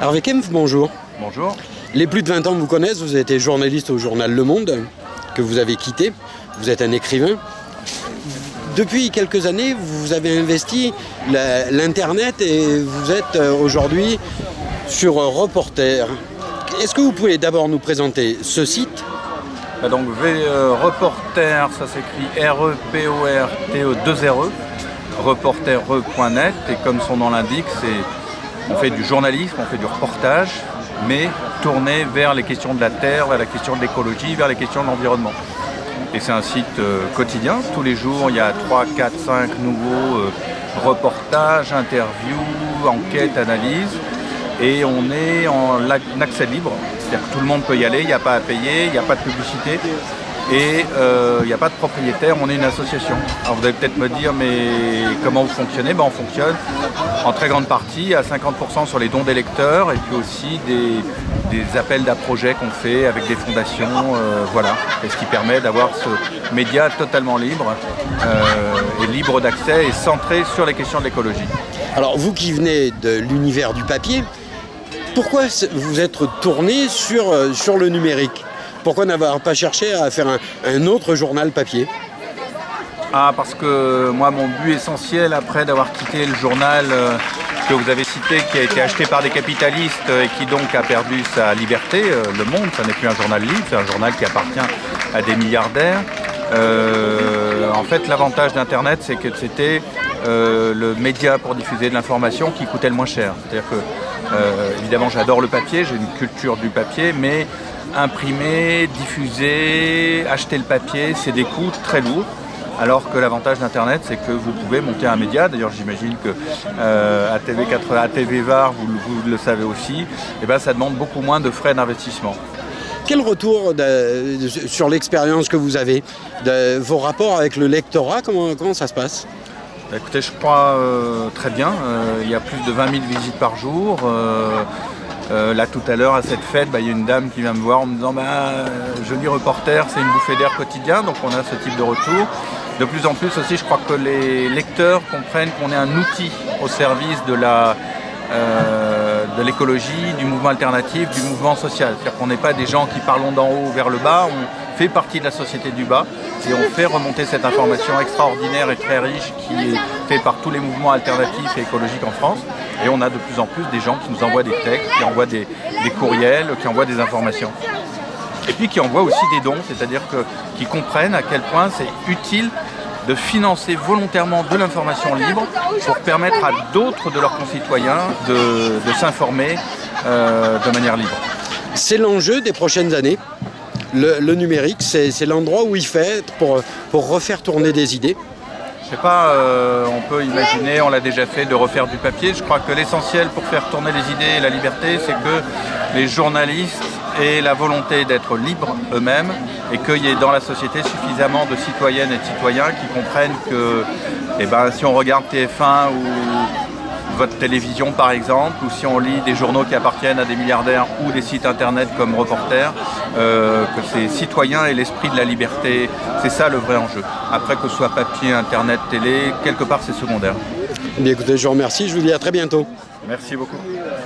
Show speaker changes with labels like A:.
A: Hervé Kempf, bonjour.
B: Bonjour.
A: Les plus de 20 ans vous connaissent, vous avez été journaliste au journal Le Monde, que vous avez quitté. Vous êtes un écrivain. Depuis quelques années, vous avez investi l'Internet et vous êtes aujourd'hui sur Reporter. Est-ce que vous pouvez d'abord nous présenter ce site ?
B: Donc Reporter, ça s'écrit REPORTE2RE, reportere.net, et comme son nom l'indique, on fait du journalisme, on fait du reportage, mais tourné vers les questions de la terre, vers la question de l'écologie, vers les questions de l'environnement. Et c'est un site quotidien. Tous les jours, il y a 3, 4, 5 nouveaux reportages, interviews, enquêtes, analyses. Et on est en accès libre. C'est-à-dire que tout le monde peut y aller, il n'y a pas à payer, il n'y a pas de publicité. Et il n'y a pas de propriétaire, on est une association. Alors vous allez peut-être me dire, mais comment vous fonctionnez ? On fonctionne en très grande partie à 50% sur les dons des lecteurs et puis aussi des appels à projets qu'on fait avec des fondations, voilà. Et ce qui permet d'avoir ce média totalement libre et libre d'accès et centré sur les questions de l'écologie.
A: Alors vous qui venez de l'univers du papier, pourquoi vous êtes tourné sur le numérique ? Pourquoi n'avoir pas cherché à faire un autre journal papier ?
B: Parce que moi, mon but essentiel, après d'avoir quitté le journal que vous avez cité, qui a été acheté par des capitalistes et qui donc a perdu sa liberté, Le Monde, ça n'est plus un journal libre, c'est un journal qui appartient à des milliardaires. En fait, l'avantage d'Internet, c'est que c'était le média pour diffuser de l'information qui coûtait le moins cher. C'est-à-dire que, évidemment, j'adore le papier, j'ai une culture du papier, mais imprimer, diffuser, acheter le papier, c'est des coûts très lourds. Alors que l'avantage d'Internet, c'est que vous pouvez monter un média. D'ailleurs, j'imagine que ATV VAR, vous le savez aussi, et ben, ça demande beaucoup moins de frais d'investissement.
A: Quel retour sur l'expérience que vous avez, de vos rapports avec le lectorat, comment ça se passe ?
B: Écoutez, je crois très bien. Il y a plus de 20 000 visites par jour. Là tout à l'heure à cette fête, il y a une dame qui vient me voir en me disant je lis Reporter, c'est une bouffée d'air quotidien, donc on a ce type de retour. De plus en plus aussi, je crois que les lecteurs comprennent qu'on est un outil au service de l'écologie, du mouvement alternatif, du mouvement social. C'est-à-dire qu'on n'est pas des gens qui parlons d'en haut vers le bas, on fait partie de la société du bas et on fait remonter cette information extraordinaire et très riche qui est faite par tous les mouvements alternatifs et écologiques en France. Et on a de plus en plus des gens qui nous envoient des textes, qui envoient des courriels, qui envoient des informations. Et puis qui envoient aussi des dons, c'est-à-dire qui comprennent à quel point c'est utile de financer volontairement de l'information libre pour permettre à d'autres de leurs concitoyens de s'informer de manière libre.
A: C'est l'enjeu des prochaines années. Le numérique, c'est l'endroit où il fait pour refaire tourner des idées.
B: Je sais pas, on peut imaginer, on l'a déjà fait, de refaire du papier. Je crois que l'essentiel pour faire tourner les idées et la liberté, c'est que les journalistes aient la volonté d'être libres eux-mêmes et qu'il y ait dans la société suffisamment de citoyennes et de citoyens qui comprennent que si on regarde TF1 ou votre télévision par exemple, ou si on lit des journaux qui appartiennent à des milliardaires ou des sites internet comme Reporter, que ces citoyens aient l'esprit de la liberté, c'est ça le vrai enjeu. Après que ce soit papier, internet, télé, quelque part c'est secondaire.
A: Bien, écoutez, je vous remercie, je vous dis à très bientôt.
B: Merci beaucoup.